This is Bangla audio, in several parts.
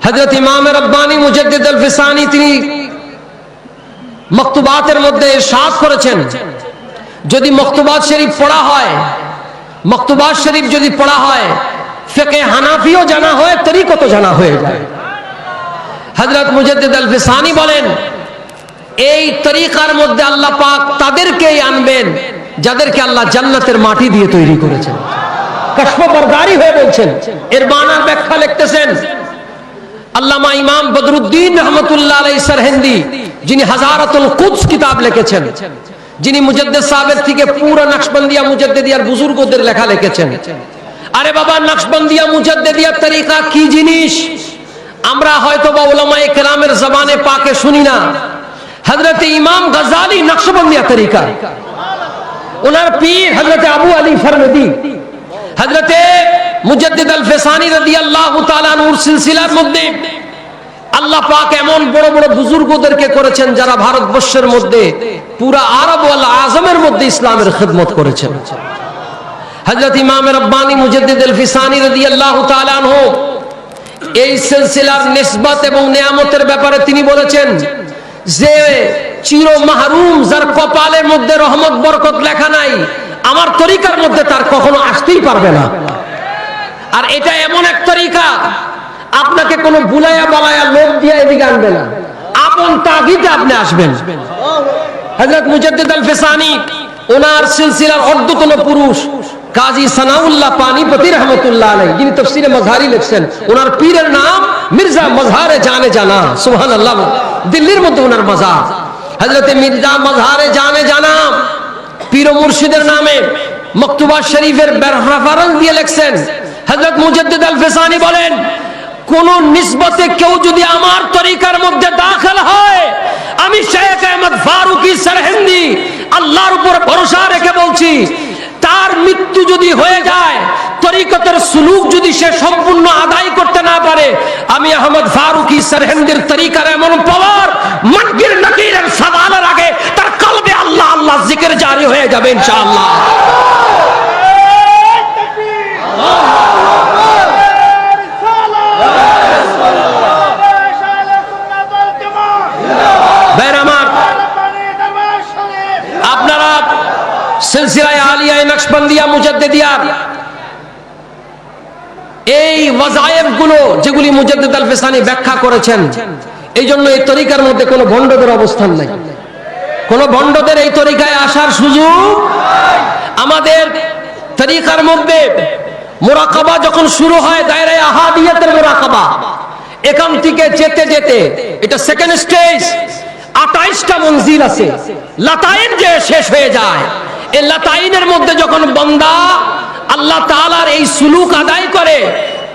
হযরত ইমাম রব্বানী মুজাদ্দিদ আল ফিসানি তিনি মকতুবাতের মধ্যে ইরশাদ করেছেন, যদি মকতুবাত শরীফ পড়া হয়, মকতুবাত শরীফ যদি পড়া হয়, ফিকহে হানাফিও জানা হয়, তরিকত জানা হয়ে যায়। হযরত মুজাদ্দিদ আল ফিসানি বলেন, এই তরিকার মধ্যে আল্লাহ পাক তাদেরকেই আনবেন যাদেরকে আল্লাহ জান্নাতের মাটি দিয়ে তৈরি করেছেন। কশফ বরদারি হয়ে বলছেন। এর মানার ব্যাখ্যা লিখতেছেন আল্লামা ইমাম বদরুদ্দিন রহমতুল্লাহ আলাইহি সরহিন্দি, যিনি হাজারাতুল কুদস কিতাব লিখেছেন, যিনি মুজাদ্দিদ সাহেবের থেকে পুরো নকশবন্দিয়া মুজাদ্দিদিয়ার বুজুর্গদের লেখা লিখেছেন। আরে বাবা, নকশবন্দিয়া মুজাদ্দিদিয়ার তরিকা কি জিনিস আমরা হয়তো বা উলামায়ে কেরামের জবানে পাকে শুনি না। হযরত ইমাম গজালি নকশবন্দিয়া তরিকা, ওনার পীর হযরত আবু আলী ফরমদি, হযরত মুজাদ্দিদ আল ফিসানি রাদিয়াল্লাহু তাআলা আনহুর সিলসিলার মধ্যে আল্লাহ পাক এমন বড় বড় বুজুর্গদেরকে করেছেন যারা ভারতবর্ষের মধ্যে পুরা আরব ওয়াল আজমের মধ্যে ইসলামের খিদমত করেছেন। হযরত ইমাম রব্বানী মুজাদ্দিদ আল ফিসানি রাদিয়াল্লাহু তাআলা আনহু এই সিলসিলার নিসবত এবং নিয়ামতের ব্যাপারে তিনি বলেছেন যে চির মাহরুম, যার কপালের মধ্যে রহমত বরকত লেখা নাই, আমার তরিকার মধ্যে তার কখনো আসতেই পারবে না। আর এটা এমন এক তরিকা, আপনাকে কোনো বুলায়া বালায়া লোক দিয়ে এদিকে আনবে না, আপন তাগিদে আপনি আসবেন। হযরত মুজাদ্দিদ আল ফিসানি, ওনার সিলসিলার অর্ধতন পুরুষ কাজী সানাউল্লাহ পানিপতি রহমতুল্লাহ আলাইহি, যিনি তাফসীরে মাজহারি লিখছেন, ওনার পীরের নাম মির্জা মজহারে জানে জানা, সুবহানাল্লাহ। দিল্লির মধ্যে ওনার মাজার। হযরত মির্জা মজহারে জানে জানা পীর ও মুর্শিদের নামে মকতুবা শরীফের রেফারেন্স দিয়ে লিখছেন। হযরত মুজাদ্দিদ আল ফিসানি বলেন, কোন নিসবতে কেউ যদি আমার তরিকার মধ্যে দাখিল হয়, আমি শেখ আহমদ ফারুকি সরহিন্দি আল্লাহর উপর ভরসা রেখে বলছি, তার মৃত্যু যদি হয়ে যায়, তরিকতের সুলুক যদি সে সম্পূর্ণ আদায় করতে না পারে, আমি আহমদ ফারুকি সরহিন্দির তরিকার এমন পাওয়ার, মুনকির নাকিরের সওয়ালের আগে তার কলবে আল্লাহ আল্লাহ জিকির জারি হয়ে যাবে ইনশাআল্লাহ। আপনারা সিলসিলায়ে আলিয়ায়ে নকশবন্দিয়া মুজাদ্দিদিয়ার এই ওয়াজায়েফ গুলো যেগুলি মুজাদ্দিদ আল ফিসানি ব্যাখ্যা করেছেন, এই জন্য এই তরিকার মধ্যে কোনো ভণ্ডদের অবস্থান নাই, কোনো ভণ্ডদের এই তরিকায় আসার সুযোগ। আমাদের তরিকার মধ্যে মুরাকাবা যখন শুরু হয়, দায়রায়ে আহাদিয়াতের মুরাকাবা, এখান থেকে যেতে যেতে এটা সেকেন্ড স্টেজ, 28টা মঞ্জিল আছে, লাতাইন যে শেষ হয়ে যায়, এই লাতাইনের মধ্যে যখন বান্দা আল্লাহ তাআলার এই সুলুক আদায় করে,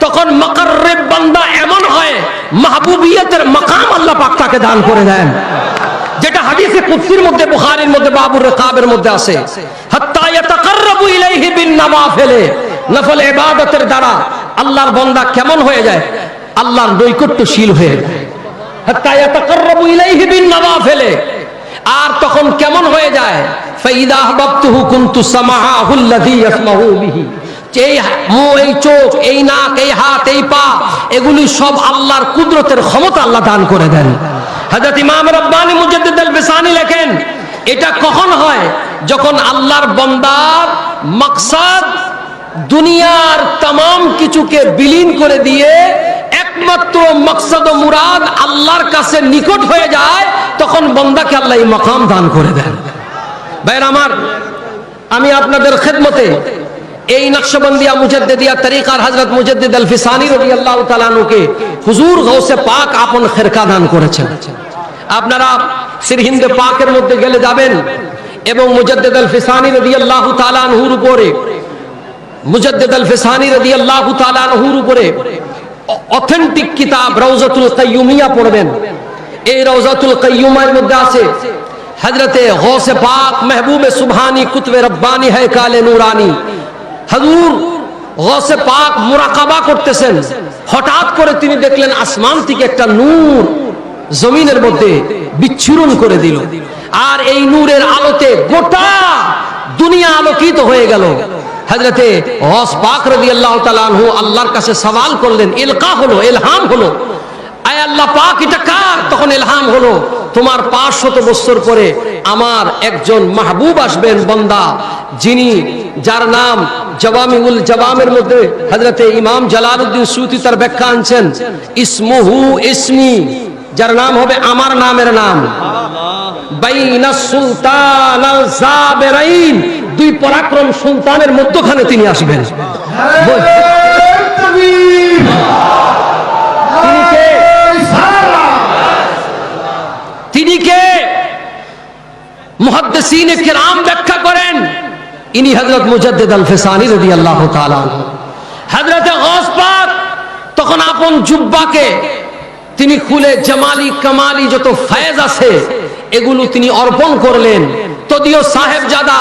তখন মুকাররব বান্দা এমন হয়, মাহবুবিয়তের মাকাম আল্লাহ পাক তাকে দান করে দেন, যেটা হাদিসে কুদসির মধ্যে, বুখারীর মধ্যে, বাবুর রিকাবের মধ্যে আছে। হাত্তা ইয়াতাকাররাবু ইলাইহি বিন নওয়াফিল, নফল ইবাদতের দ্বারা আল্লাহর বান্দা কেমন হয়ে যায়, আল্লাহর নৈকট্যশীল হয়ে যায়। হাত্তা ইয়াতাকাররাবু ইলাইহি বিন নওয়াফিল, আর তখন কেমন হয়ে যায়, ফাইদা আহবাবতুহু কুনতু সামাআহু আল্লাযী ইয়াসমাউ বিহি, এই মুখ, এই চোখ, এই নাক, এই হাত, এই পা, এগুলি সব আল্লাহর কুদরতের ক্ষমতা আল্লাহ দান করে দেন। হযরত ইমাম রব্বানী মুজাদ্দিদ আল ফিসানি লেখেন, এটা কখন হয়, যখন আল্লাহর বান্দার মাকসাদ দুনিয়ার तमाम কিছুকে বিলীন করে দিয়ে একমাত্র মাকসাদ ও মুরাদ আল্লাহর কাছে নিকট হয়ে যায়, তখন বান্দাকে আল্লাহ এই মাকাম দান করে দেন। ভাইরা আমার, আমি আপনাদের খেদমতে এই নকশবন্দিয়া মুজাদ্দিদিয়া তরিকার হযরত মুজাদ্দিদ আল ফিসানি রাদিয়াল্লাহু তাআলা আনহুকে হুজুর গাউসে পাক আপন খেরকা দান করেছেন। আপনারা সিরহিন্দ পাকের মধ্যে গেলে যাবেন এবং মুজাদ্দিদ আল ফিসানি রাদিয়াল্লাহু তাআলা আনহুর উপরে, মুজাদ্দিদ আল ফিসানি রাদিয়াল্লাহু তাআলা আনহুর উপরে অথেন্টিক কিতাব রওজাতুল কাইয়ুমিয়া পড়বেন। এই রওজাতুল কাইয়ুমার মধ্যে আছে হযরতে গাউসে পাক মাহবুবে সুবহানি কুতবে রব্বানি है काले नूरानी, হুজুর গাউসে পাক মুরাকাবা করতেছেন, হঠাৎ করে তিনি দেখলেন আসমান থেকে একটা নূর জমিনের মধ্যে বিচ্ছুরণ করে দিল, আর এই নূরের আলোতে গোটা দুনিয়া আলোকিত হয়ে গেল। হযরতে গাউস পাক রাদিয়াল্লাহু তাআলা আনহু আল্লাহর কাছে সওয়াল করলেন, ইলকা হলো, ইলহাম হলো, আয় আল্লাহ পাক এটা কার? তখন ইলহাম হলো তোমার 500 বছর পরে আমার একজন মাহবুব আসবেন বান্দা, যিনি যার নাম জাওয়ামিউল জাওয়ামের মধ্যে হযরতে ইমাম জালালউদ্দিন সুয়ুতী তার ব্যাখ্যা আনছেন, ইসমুহু ইসমি, যার নাম হবে আমার নামের নাম। বাইনাস সুলতান আল জাবেরাইন, দুই পরাক্রম সুলতানের মধ্যখানে তিনি আসবেন। তিনি কে? মুহাদ্দিসিনে কিরাম ব্যাখ্যা করেন ইনি হযরত মুজাদ্দিদ আল ফিসানি রাদিয়াল্লাহু তাআলা। হযরত গাউস পাক তখন আপন জুব্বাকে তিনি খুলে জামালি কামালি যত ফয়েজ আছে এগুলো তিনি অর্পণ করলেন। তদিও সাহেবজাদা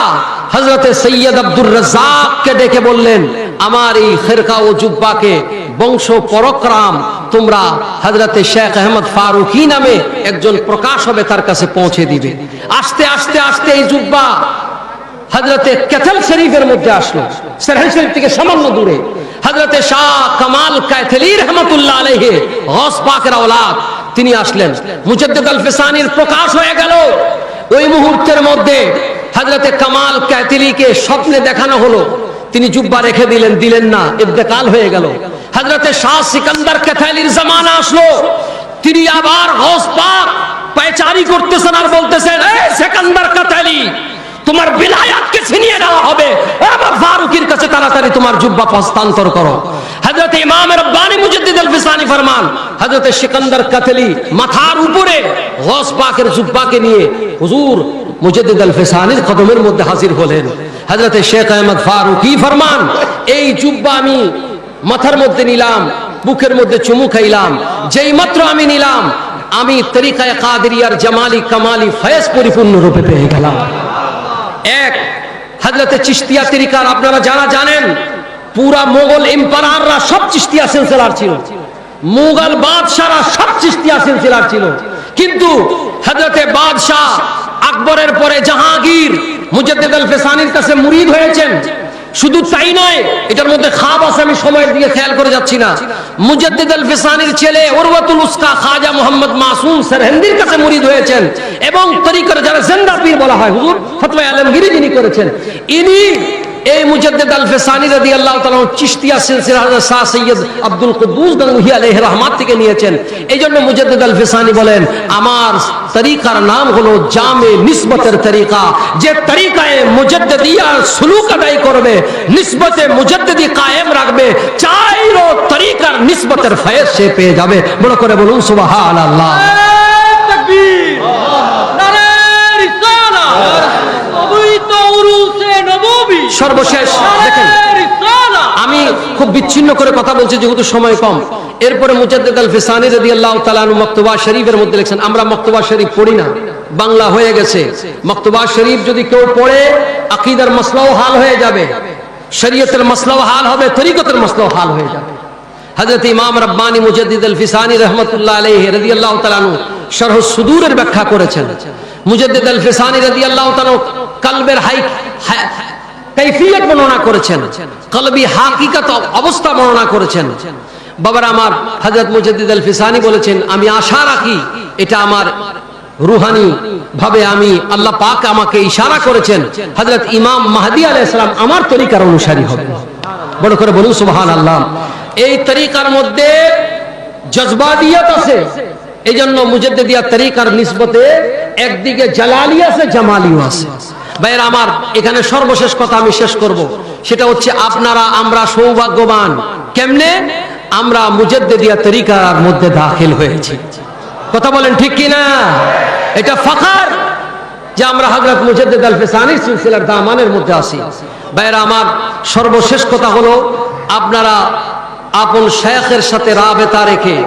হযরতে সৈয়দ আব্দুর রাজ্জাককে ডেকে বললেন, আমার এই খেরকা ও জুব্বাকে বংশ পরক্রম তোমরা হযরতে শেখ আহমদ ফারুকি নামে একজন প্রকাশ হবে তার কাছে পৌঁছে দিবে। আস্তে আস্তে আস্তে এই জুব্বা হযরতে কেথল শরীফের মধ্যে আসলো, সেরহান শরীফ থেকে সামান্য দূরে। হযরতে শাহ কামাল কায়থলি রহমাতুল্লাহ আলাইহি গাউস পাকের আওলাদ তিনি আসলেন। মুজাদ্দিদ আল ফিসানির প্রকাশ হয়ে গেল। ওই মুহূর্তের মধ্যে হযরতে কামাল কায়থলিকে স্বপ্নে দেখানো হলো, তিনি জুব্বা রেখে দিলেন, দিলেন না, ইন্তেকাল হয়ে গেল। হযরতে শাহ সিকান্দার কায়থলির জামানা আসলো, তিনি আবার গাউস পাক পায়চারি করতেছেন আর বলতেছেন, এই সিকান্দার কায়থলি, তোমার বিলায়াতকে ছিনিয়ে নেওয়া হবে, আমার ফারুকির কাছে তাড়াতাড়ি তোমার জুব্বা হস্তান্তর করো। হযরত ইমাম রব্বানি মুজাদ্দিদ আল ফিসানি ফরমান, হযরত সিকান্দার কায়থলি মাথার উপরে গাউস পাকের জুব্বাকে নিয়ে হুজুর মুজাদ্দিদ আল ফিসানির কদমের মধ্যে হাজির হলেন। হযরত শেখ আহমদ ফারুকি ফরমান, এই জুব্বা আমি মাথার মধ্যে নিলাম, বুকের মধ্যে চুমু খাইলাম, যেই মাত্র আমি নিলাম আমি তরিকায়ে কাদেরিয়ার জামালি কামালি ফয়েজ পরিপূর্ণ রূপে পেয়ে গেলাম। এক হযরতে চিশতিয়া তরিকার আপনারা যারা জানেন, পুরা মোগল এম্পায়াররা সব চিশতিয়া সিলসিলার ছিল, মুঘল বাদশাহরা সব চিশতিয়া সিলসিলার ছিল। কিন্তু হযরতে বাদশাহ আকবরের পরে জাহাঙ্গীর মুজাদ্দিদ আল ফিসানির কাছে মুরিদ হয়েছেন। শুধু তাই নয়, এটার মধ্যে খাব আছে, আমি সময়ের দিকে খেয়াল করে যাচ্ছি না। মুজাদ্দিদ আল ফিসানির ছেলে উরওয়াতুল উসকা খাজা মুহাম্মদ মাসুম সরহিন্দির কাছে মুরিদ হয়েছেন এবং তরিকার যারা জিন্দা পীর বলা হয়, হুজুর ফতোয়া আলমগীরি যিনি করেছেন, ইনি এই মুজাদ্দিদ আল ফিসানি রাদিয়াল্লাহু তাআলা চিশতিয়া সিলসিলা হযরত শাহ সৈয়দ আব্দুল কুদ্দুস গঙ্গুহি আলাইহি রাহমাত থেকে নিয়েছেন। এইজন্য মুজাদ্দিদ আল ফিসানি বলেন, আমার তরিকার নাম হলো জামে নিসবতের তরিকা। যে তরিকায়ে মুজাদ্দিদিয়ার সুলুক আদায় করবে, নিসবতে মুজাদ্দিদি কায়েম রাখবে, চাইরো তরিকার নিসবতের ফয়েজ সে পেয়ে যাবে। বড় করে বলুন সুবহানাল্লাহ। তাকবীর, নারে রিসালাত, পবিত্র উরুসে নববী। সর্বশেষ দেখেন, আমি খুব বিচ্ছিন্ন করে কথা বলছি যেহেতু সময় কম। এরপরে মুজাদ্দিদ আল ফিসানি রাদিয়াল্লাহু তাআলা আনহু মক্তবা শরীফের মধ্যে লিখছেন, আমরা মক্তবা শরীফ পড়ি না, বাংলা হয়ে গেছে। মক্তবা শরীফ যদি কেউ পড়ে আকীদার মাসলাও হাল হয়ে যাবে, শরীয়তের মাসলাও হাল হবে, তরিকতের মাসলাও হাল হয়ে যাবে। হযরত ইমাম রব্বানি মুজাদ্দিদ আল ফিসানি রাহমাতুল্লাহ আলাইহি রাদিয়াল্লাহু তাআলা আনহু শরহ সুদূরের ব্যাখ্যা করেছেন। মুজাদ্দিদ আল ফিসানি রাদিয়াল্লাহু তাআলা কলবের কাইফিয়ত বর্ণনা করেছেন, কলবি হাকিকত অবস্থা বর্ণনা করেছেন। বাবার আমার হযরত মুজাদ্দিদ আল ফিসানি বলেছেন, আমি আশা রাখি এটা আমার রুহানি ভাবে আমি আল্লাহ পাক আমাকে ইশারা করেছেন, হযরত ইমাম মাহদী আলাইহিস সালাম আমার তরিকার অনুসারী হবে। বড় করে বলুন সুবহানাল্লাহ। এই তরিকার মধ্যে জজবাদিয়ত আছে, এইজন্য মুজাদ্দিদিয়া তরিকার নিসবতে একদিকে জালালি আছে, জামালিও আছে। ভাইয়েরা আমার, এখানে সর্বশেষ কথা আমি শেষ করব, সেটা হচ্ছে আপনারা আমরা সৌভাগ্যবান। কেমনে? আমরা মুজাদ্দিদিয়া তরিকার মধ্যে দাখিল হয়েছি। কথা বলেন ঠিক কি না? এটা ফখর যে আমরা হযরত মুজাদ্দিদ আল ফিসানির সিলসিলার দামানের মধ্যে আছি। ভাইয়েরা আমার, সর্বশেষ কথা হলো আপনারা আপন শেখের সাথে রাবেতা রেখে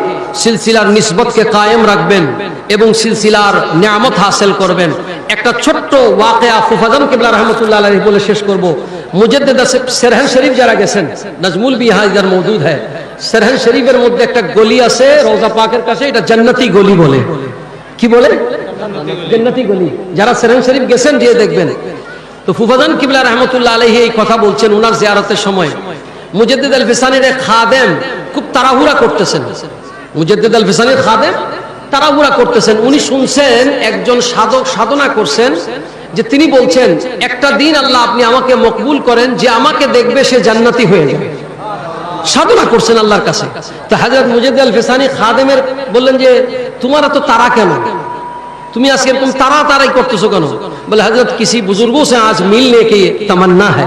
সিলসিলার নিসবতকে কায়েম রাখবেন এবং সিলসিলার নিয়ামত হাসিল করবেন। একটা ছোট্ট ওয়াকিয়া ফুফাজান কিবলা রহমতুল্লাহ আলাইহি বলে শেষ করব। মুজাদ্দিদ সেরহান শরীফ যারা গেছেন, নজমুল বি यहाँ इधर मौजूद है। সেরহান শরীফের মধ্যে একটা গলি আছে রওজা পাকের কাছে, এটা জান্নাতি গলি বলে। কি বলে? জান্নাতি গলি। যারা সেরহান শরীফ গেছেন গিয়ে দেখবেন। তো ফুফাজান কিবলা রহমতুল্লাহ আলাইহি এই কথা বলছেন ওনার জিয়ারতের সময়। মুজাদ্দিদ আল ফিসানির এক খাদেম খুব তাড়াহুড়া করতেছেন, মুজাদ্দিদ আল ফিসানির খাদেম তাড়াহুড়া করতেছেন, উনি শুনছেন একজন সাধক সাধনা করছেন যে তিনি বলছেন একটা দিন আল্লাহ আপনি আমাকে মকবুল করেন, যে আমাকে দেখবে সে জান্নাতি হয়ে যাবে। সাধনা করছেন আল্লাহর কাছে। তো হযরত মুজাদ্দিদ আল ফিসানি খাদেমের বললেন যে তোমার তো তারা কেন, তুমি আজকে এরকম তাড়াতাড়ি করতেছো কেন? বলে হযরত কিসি বুজুর্গों से आज मिलने की तमन्ना है,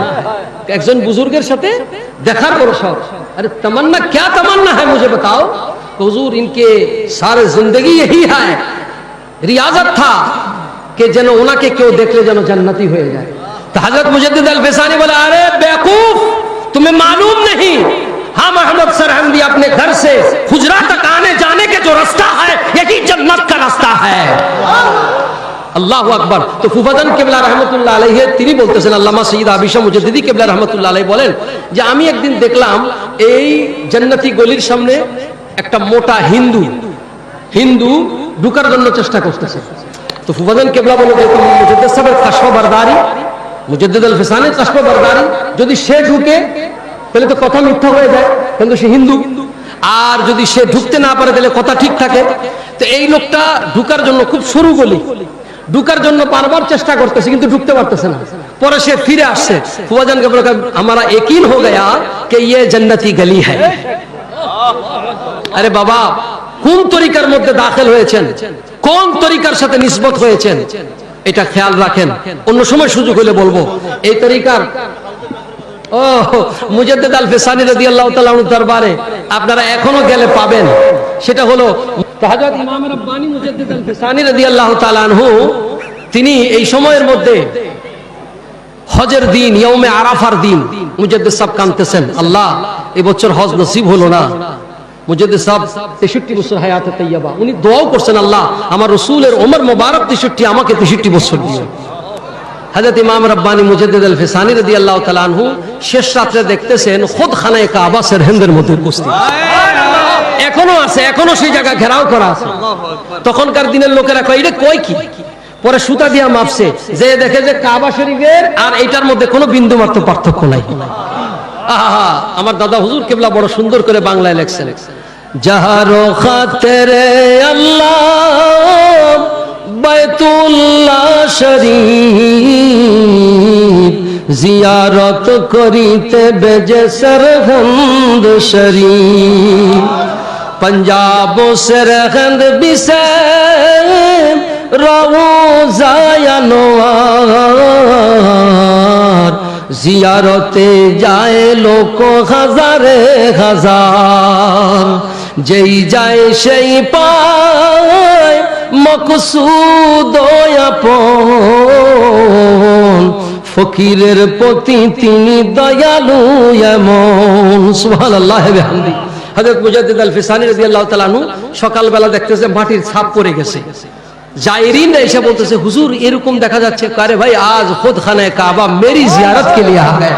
একজন বুজুর্গের সাথে দেখার বড় শখ। আরে तमन्ना क्या तमन्ना है मुझे बताओ? हुजूर इनके सारे जिंदगी यही है, रियाजत था कि যেন ওনাকে কেউ দেখলে যেন জান্নাতি হয়ে যায়। তো হযরত মুজাদ্দিদ আল ফিসানি বলে আরে বেवकूफ, तुम्हें मालूम नहीं, हम अहमद सरहंदी अपने घर से हुजरा तक आने जाने के जो रास्ता है यही जन्नत का रास्ता है। আল্লাহু আকবার। তো ফুফাদান কিবলা রাহমাতুল্লাহ আলাইহি তিনি বলতেছেন, আল্লামা সৈয়দ আবিশা মুজাদ্দিদি কিবলা রাহমাতুল্লাহ আলাইহি বলেন যে আমি একদিন দেখলাম এই জান্নাতি গলির সামনে একটা মোটা হিন্দু ঢুকার জন্য চেষ্টা করতেছে। তো ফুফাদান কিবলা বলে দেখুন মুজাদ্দিদ সাহেবের কাশফা বারদারি, মুজাদ্দিদ আল ফিসানির কাশফা বারদারি, যদি সে ঢুকে তাহলে তো কথা মিথ্যা হয়ে যায়, কিন্তু সে হিন্দু। আর যদি সে ঢুকতে না পারে তাহলে কথা ঠিক থাকে। তো এই লোকটা ঢুকার জন্য খুব সরু গলি, ঢুকার জন্য বারবার চেষ্টা করতেছে কিন্তু ঢুকতে পারতেছে না। পরে সে ফিরে আসছে, ফুফাজান কে বলে हमारा यकीन हो गया कि ये जन्नती गली है। আরে বাবা, কোন তরিকার মধ্যে দাখিল হয়েছেন, কোন তরিকার সাথে নিসবত হয়েছেন এটা খেয়াল রাখেন। অন্য সময় সুযোগ হলে বলবো। এই তরিকার মুজাদ্দিদ আল ফিসানি রাদিয়াল্লাহু তাআলা আনহু দরবারে আপনারা এখনো গেলে পাবেন। সেটা হলো হযরত ইমাম রাব্বানি মুজাদ্দিদ আল ফিসানি রাদিয়াল্লাহু তাআলা আনহু তিনি এই সময়ের মধ্যে হজের দিন, ইয়ৌমে আরাফার দিন মুজাদ্দিদ সাহেব কাঁদতেছেন, আল্লাহ এই বছর হজ নসিব হলো না। মুজাদ্দিদ সাহেব 63 বছর হায়াতে তাইয়্যিবা, উনি দোয়াও করছেন আল্লাহ আমার রাসূলের ওমর মোবারক 63, আমাকে 63 বছর দিও। হযরত ইমাম রাব্বানি মুজাদ্দিদ আল ফিসানি রাদিয়াল্লাহু তাআলা আনহু শেষ রাতে দেখতেছেন খুদ খানায়ে কাবা সিরহিন্দের মধ্যে উপস্থিত, এখনো আছে, এখনো সেই জায়গা ঘেরাও করা আছে। তখনকার দিনের লোকেরা কয় এটা কই কি, পরে সুতা দিয়া মাপছে, যে দেখে যে কাবা শরীফের আর এইটার মধ্যে কোনো বিন্দু মাত্র পার্থক্য নাই। আহা, আমার দাদা হুজুর কিবলা বড় সুন্দর করে বাংলায় লেখছেন, জাহারো খাতেরে আল্লাহ বাইতুল্লাহ শরীফ জিয়ারত করিতে বেজে সরহন্দ শরীফ पंजाब सरहंद बिसे रोज़ाय नवार जियारते जाए लोको हजारे हजार যেই যায় সেই পায় মকসুদ আপন ফকিরের প্রতি তিনি দয়ালু এমন সুবহানাল্লাহ ওয়া বিহামদি। হযরত মুজাদ্দিদ আল ফিসানি রাদিয়াল্লাহু তাআলা আনহু সকালবেলা দেখতেছে মাটির ছাপ পড়ে গেছে, জায়রিনরা এসে বলতেছে হুজুর এরকম দেখা যাচ্ছে, আরে ভাই আজ খুদ খানায়ে কাবা মেরি জিয়ারত কে লিয়ে আ গয়ে।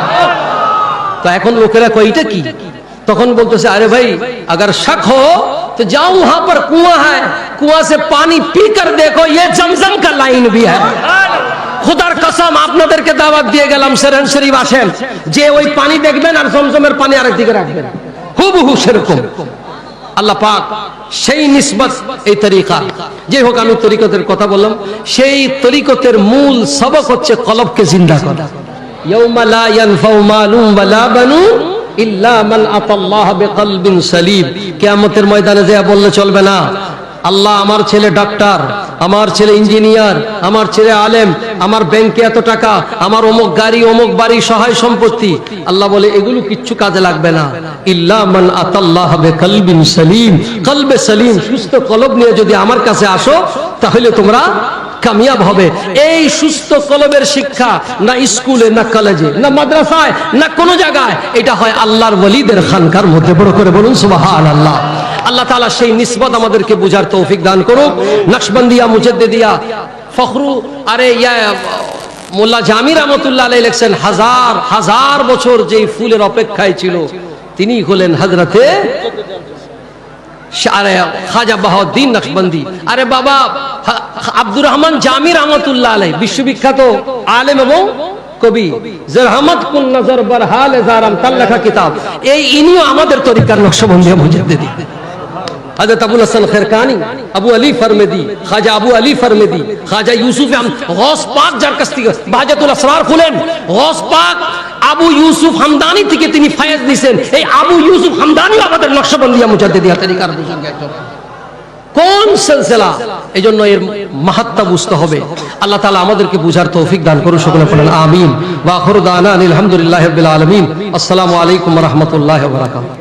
তো এখন লোকেরা কয় এটা কি, তখন বলতেছে আরে ভাই अगर शक हो तो जाओ वहां पर कुआं है, कुआं से पानी पीकर देखो ये जमजम का लाइन भी है। खुदार कसम আপনাদেরকে দাওয়াত দিয়ে গেলাম সেরেন শরীফ আসেন, যে ওই পানি দেখবেন আর জমজমের পানি আরেক দিকে রাখবেন, হুবহু সেরকম। আল্লাহ পাক সেই নিসবত এই তরিকা, যে হোক আমি তরিকতের কথা বললাম, সেই তরিকতের মূল সবক হচ্ছে কলবকে জিন্দা করা। ইয়াউমা লা ইয়ানফাউ মালুম ওয়ালা বানুন ইল্লা মান আতাল্লাহ বিকলবিন সালিম। কিয়ামতের ময়দানে যা বললে চলবে না আল্লাহ আমার ছেলে ডাক্তার, আমার ছেলে ইঞ্জিনিয়ার, আমার ছেলে আলেম, আমার ব্যাংকে এত টাকা, আমার অমুক গাড়ি অমুক বাড়ি সহায় সম্পত্তি, আল্লাহ বলে এগুলো কিচ্ছু কাজে লাগবে না। ইল্লা মান আতাল্লাহ বিকলবিন সালিম, কলবে সালিম সুস্থ কলব নিয়ে যদি আমার কাছে আসো তাহলে তোমরা কামিয়াব হবে। এই সুস্থ কলবের শিক্ষা না স্কুলে, না কলেজে, না মাদ্রাসায়, না কোনো জায়গায়, এটা হয় আল্লাহর ওলিদের খানকার মধ্যে। বড় করে বলুন সুবহানাল্লাহ। আল্লাহ তাআলা সেই নিসবত আমাদেরকে বুঝার তৌফিক দান করুক। নকশবন্দিয়া মুজাদ্দিদিয়া ফখরু আরে ইয়া মোল্লা জামি রাহমাতুল্লাহ আলাইহি লিখছেন, হাজার হাজার বছর যেই ফুলের অপেক্ষায় ছিল তিনি হলেন হযরতে খাজা বাহাউদ্দিন নকশবন্দি। আরে বাবা আব্দুর রহমান জামি রাহমাতুল্লাহ আলাইহি বিশ্ববিখ্যাত আলেম এবং কবি, জরহমত কুন নজর বরহাল জারাম তাল্লাখা কিতাব, এই ইনিও আমাদের তরিকার নকশবন্দিয়া মুজাদ্দিদি। हजरत अबुल हसन खैरकानी, अबू अली फरमेदी, खाजा अबू अली फरमेदी, खाजा यूसुफ गौस पाक যার কাছ থেকে বাহাজাতুল আসরার খুলেন, গৌস পাক আবু ইউসুফ হামদানি থেকে তিনি ফায়েজ দিয়েছেন। এই আবু ইউসুফ হামদানিও আমাদের নকশবন্দিয়া মুজাদ্দিদিয়া তরিকার বুজুর্গ একজন। কোন সিলসিলা? এজন্য এর মাহাত্ম্য বুঝতে হবে। আল্লাহ তাআলা আমাদেরকে বুঝার তৌফিক দান করুন। সকলে পড়েন আমিন। ওয়া আখিরু দাওয়ানা আলহামদুলিল্লাহি রাব্বিল আলামিন। আসসালামু আলাইকুম ওয়া রাহমাতুল্লাহি ওয়া বারাকাতুহু।